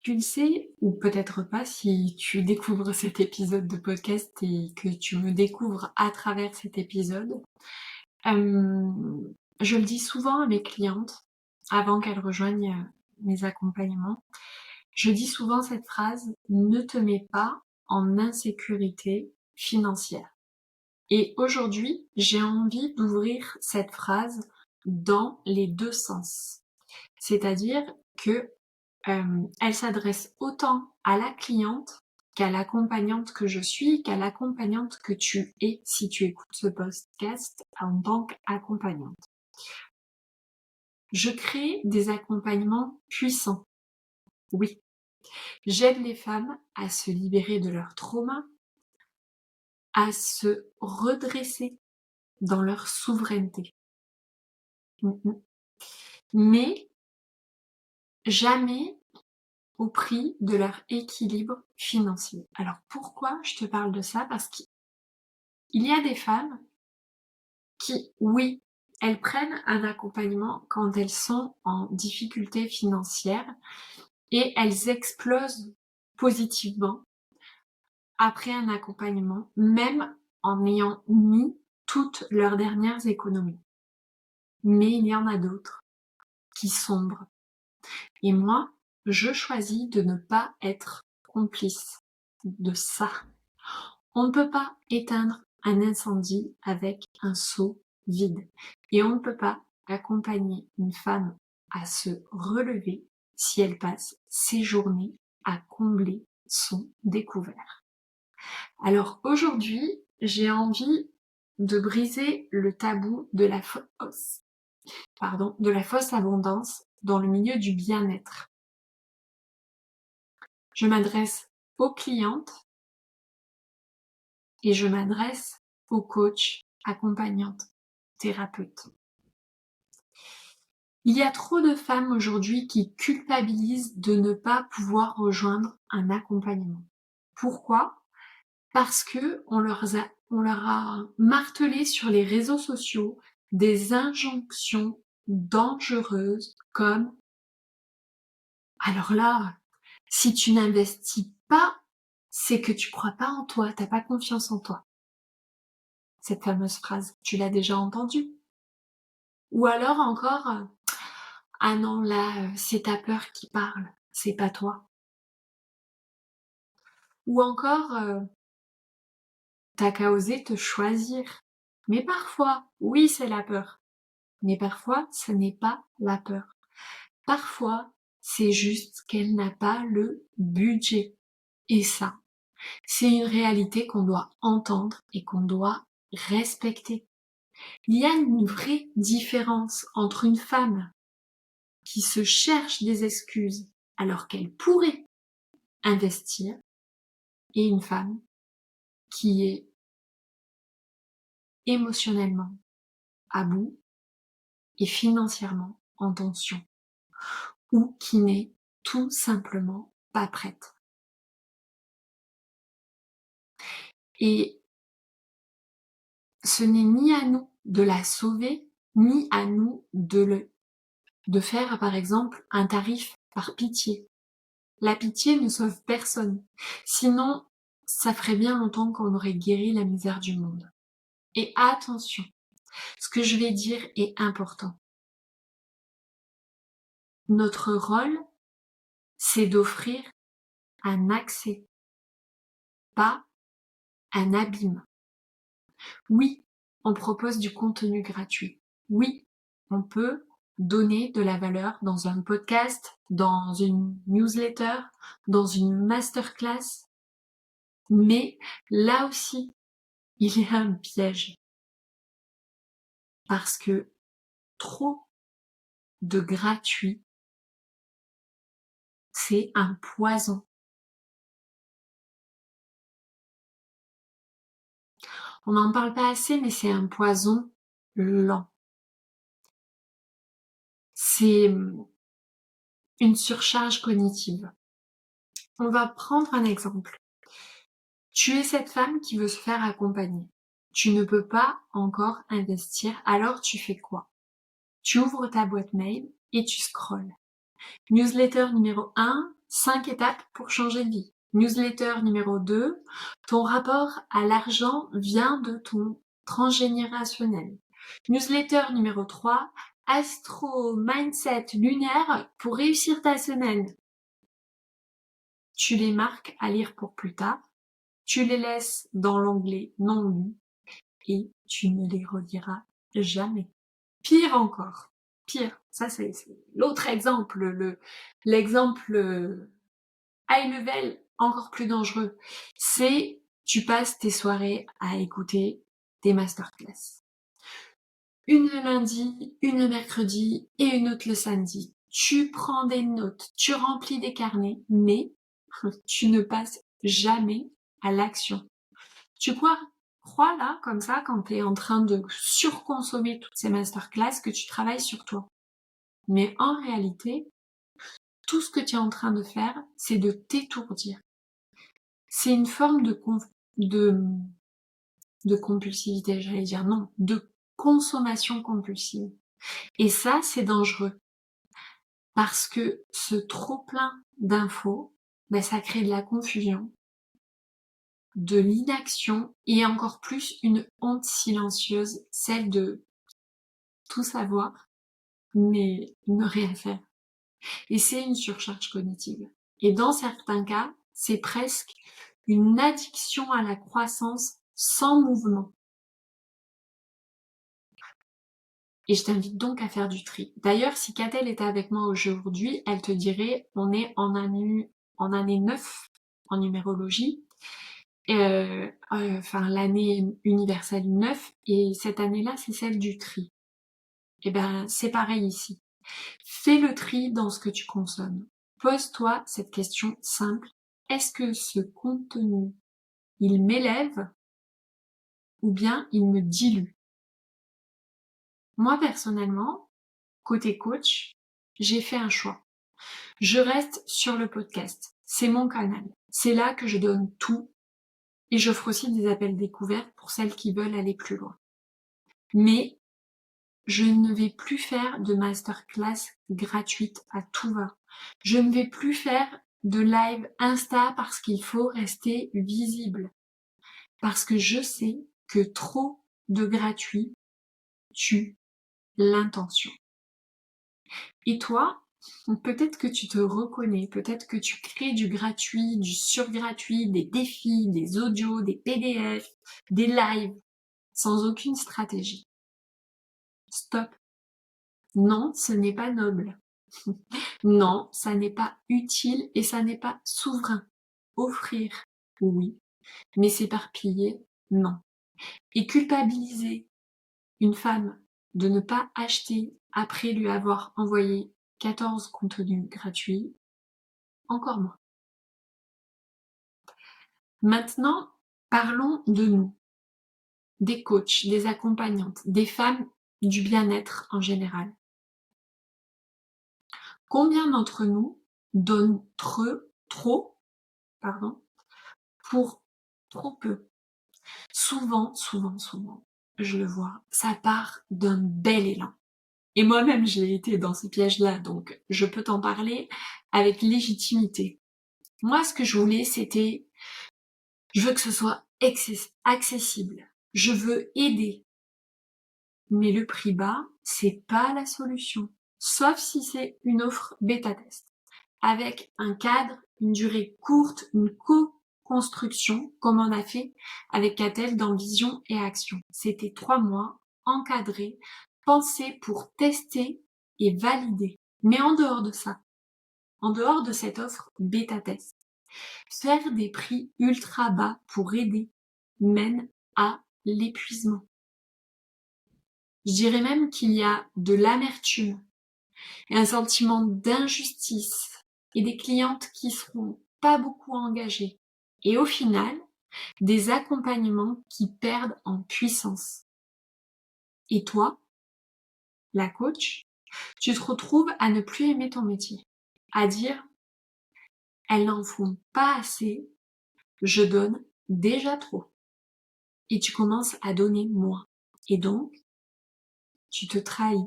Tu le sais, ou peut-être pas si tu découvres cet épisode de podcast et que tu me découvres à travers cet épisode. Je le dis souvent à mes clientes, avant qu'elles rejoignent mes accompagnements, je dis souvent cette phrase: «Ne te mets pas en insécurité financière». Et aujourd'hui, j'ai envie d'ouvrir cette phrase dans les 2 sens. C'est-à-dire que elle s'adresse autant à la cliente qu'à l'accompagnante que je suis, qu'à l'accompagnante que tu es si tu écoutes ce podcast en tant qu'accompagnante. Je crée des accompagnements puissants. Oui, j'aide les femmes à se libérer de leur trauma, à se redresser dans leur souveraineté. Mais jamais au prix de leur équilibre financier. Alors pourquoi je te parle de ça? Parce qu'il y a des femmes qui, oui, elles prennent un accompagnement quand elles sont en difficulté financière et elles explosent positivement après un accompagnement, même en ayant mis toutes leurs dernières économies. Mais il y en a d'autres qui sombrent. Et moi, je choisis de ne pas être complice de ça. On ne peut pas éteindre un incendie avec un seau vide. Et on ne peut pas accompagner une femme à se relever si elle passe ses journées à combler son découvert. Alors aujourd'hui, j'ai envie de briser le tabou de la fausse abondance dans le milieu du bien-être. Je m'adresse aux clientes et je m'adresse aux coachs, accompagnantes, thérapeutes. Il y a trop de femmes aujourd'hui qui culpabilisent de ne pas pouvoir rejoindre un accompagnement. Pourquoi? Parce que on leur a martelé sur les réseaux sociaux des injonctions dangereuses comme: alors là, si tu n'investis pas, c'est que tu crois pas en toi, t'as pas confiance en toi. Cette fameuse phrase, tu l'as déjà entendue? Ou alors encore, ah non là, c'est ta peur qui parle, c'est pas toi. Ou encore, t'as qu'à oser te choisir. Mais parfois, oui, c'est la peur. Mais parfois, ce n'est pas la peur. Parfois, c'est juste qu'elle n'a pas le budget. Et ça, c'est une réalité qu'on doit entendre et qu'on doit respecter. Il y a une vraie différence entre une femme qui se cherche des excuses alors qu'elle pourrait investir et une femme qui est émotionnellement à bout et financièrement en tension ou qui n'est tout simplement pas prête. Et ce n'est ni à nous de la sauver, ni à nous de faire par exemple un tarif par pitié. La pitié ne sauve personne. Sinon, ça ferait bien longtemps qu'on aurait guéri la misère du monde. Et attention, ce que je vais dire est important. Notre rôle, c'est d'offrir un accès, pas un abîme. Oui, on propose du contenu gratuit. Oui, on peut donner de la valeur dans un podcast, dans une newsletter, dans une masterclass. Mais là aussi, il y a un piège. Parce que trop de gratuit, c'est un poison. On n'en parle pas assez, mais c'est un poison lent. C'est une surcharge cognitive. On va prendre un exemple. Tu es cette femme qui veut se faire accompagner. Tu ne peux pas encore investir, alors tu fais quoi? Tu ouvres ta boîte mail et tu scrolles. Newsletter numéro 1, 5 étapes pour changer de vie. Newsletter numéro 2, ton rapport à l'argent vient de ton transgénérationnel. Newsletter numéro 3, astro mindset lunaire pour réussir ta semaine. Tu les marques à lire pour plus tard, tu les laisses dans l'onglet non lu et tu ne les reliras jamais. Pire encore, pire, ça c'est l'autre exemple, l'exemple high level encore plus dangereux, c'est tu passes tes soirées à écouter des masterclass. Une le lundi, une le mercredi et une autre le samedi. Tu prends des notes, tu remplis des carnets, mais tu ne passes jamais à l'action. Tu crois là, comme ça, quand tu es en train de surconsommer toutes ces masterclass, que tu travailles sur toi. Mais en réalité, tout ce que tu es en train de faire, c'est de t'étourdir. C'est une forme de compulsivité, j'allais dire, non, de consommation compulsive. Et ça, c'est dangereux. Parce que ce trop-plein d'infos, ça crée de la confusion, de l'inaction et encore plus une honte silencieuse, celle de tout savoir, mais ne rien faire. Et c'est une surcharge cognitive. Et dans certains cas, c'est presque une addiction à la croissance sans mouvement. Et je t'invite donc à faire du tri. D'ailleurs, si Catel était avec moi aujourd'hui, elle te dirait on est en année 9 en numérologie, l'année universelle 9, et cette année-là, c'est celle du tri. Et ben, c'est pareil ici. Fais le tri dans ce que tu consommes. Pose-toi cette question simple. Est-ce que ce contenu, il m'élève ou bien il me dilue? Moi, personnellement, côté coach, j'ai fait un choix. Je reste sur le podcast. C'est mon canal. C'est là que je donne tout. Et j'offre aussi des appels découvertes pour celles qui veulent aller plus loin. Mais je ne vais plus faire de masterclass gratuite à tout va. Je ne vais plus faire de live Insta parce qu'il faut rester visible. Parce que je sais que trop de gratuit tue l'intention. Et toi, peut-être que tu te reconnais, peut-être que tu crées du gratuit, du surgratuit, des défis, des audios, des PDF, des lives, sans aucune stratégie. Stop. Non, ce n'est pas noble. Non, ça n'est pas utile et ça n'est pas souverain. Offrir, oui, mais s'éparpiller, non. Et culpabiliser une femme de ne pas acheter après lui avoir envoyé 14 contenus gratuits, encore moins. Maintenant, parlons de nous, des coachs, des accompagnantes, des femmes du bien-être en général. Combien d'entre nous donnent trop, pour trop peu? Souvent, je le vois, ça part d'un bel élan. Et moi-même, j'ai été dans ce piège-là, donc je peux t'en parler avec légitimité. Moi, ce que je voulais, c'était, je veux que ce soit accessible. Je veux aider. Mais le prix bas, c'est pas la solution. Sauf si c'est une offre bêta-test. Avec un cadre, une durée courte, une co-construction, comme on a fait avec Catel dans Vision et Action. C'était 3 mois, encadré, pensé pour tester et valider. Mais en dehors de ça, en dehors de cette offre bêta-test, faire des prix ultra bas pour aider mène à l'épuisement. Je dirais même qu'il y a de l'amertume et un sentiment d'injustice et des clientes qui seront pas beaucoup engagées. Et au final, des accompagnements qui perdent en puissance. Et toi, la coach, tu te retrouves à ne plus aimer ton métier, à dire elles n'en font pas assez, je donne déjà trop. Et tu commences à donner moins. Et donc, tu te trahis.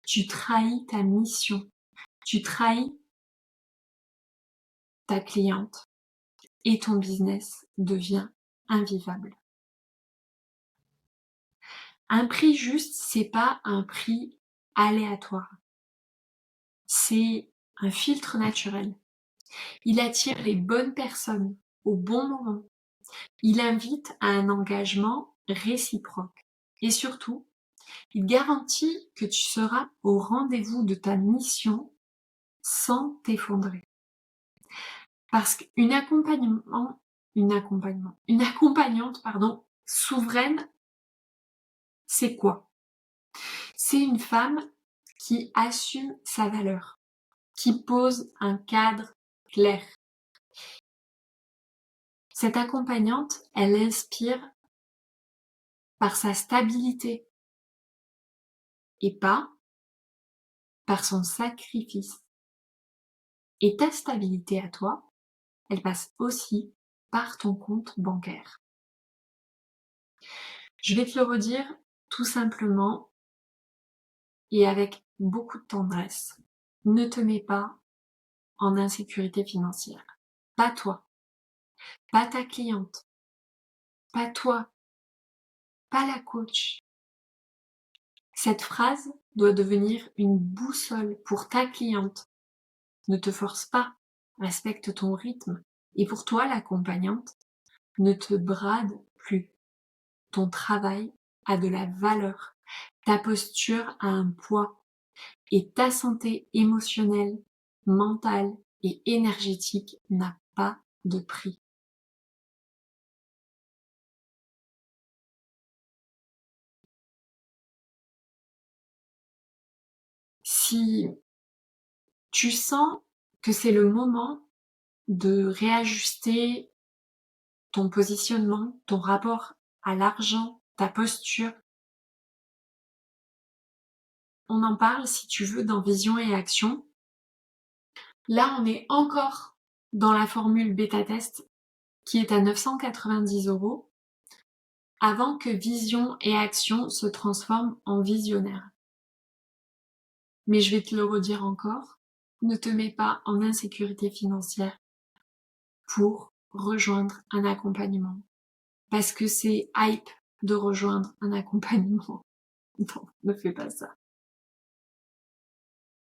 Tu trahis ta mission. Tu trahis ta cliente et ton business devient invivable. Un prix juste, c'est pas un prix aléatoire. C'est un filtre naturel. Il attire les bonnes personnes au bon moment. Il invite à un engagement réciproque. Et surtout, il garantit que tu seras au rendez-vous de ta mission sans t'effondrer. Parce qu'une accompagnante, souveraine, c'est quoi? C'est une femme qui assume sa valeur, qui pose un cadre clair. Cette accompagnante, elle inspire par sa stabilité et pas par son sacrifice. Et ta stabilité à toi, elle passe aussi par ton compte bancaire. Je vais te le redire tout simplement et avec beaucoup de tendresse. Ne te mets pas en insécurité financière. Pas toi, pas ta cliente, pas toi, pas la coach. Cette phrase doit devenir une boussole pour ta cliente. Ne te force pas, respecte ton rythme. Et pour toi, l'accompagnante, ne te brade plus. Ton travail a de la valeur. Ta posture a un poids. Et ta santé émotionnelle, mentale et énergétique n'a pas de prix. Si tu sens que c'est le moment de réajuster ton positionnement, ton rapport à l'argent, ta posture, on en parle si tu veux dans Vision et Action. Là, on est encore dans la formule bêta-test qui est à 990 € avant que Vision et Action se transforment en visionnaire. Mais je vais te le redire encore, ne te mets pas en insécurité financière pour rejoindre un accompagnement. Parce que c'est hype de rejoindre un accompagnement. Non, ne fais pas ça.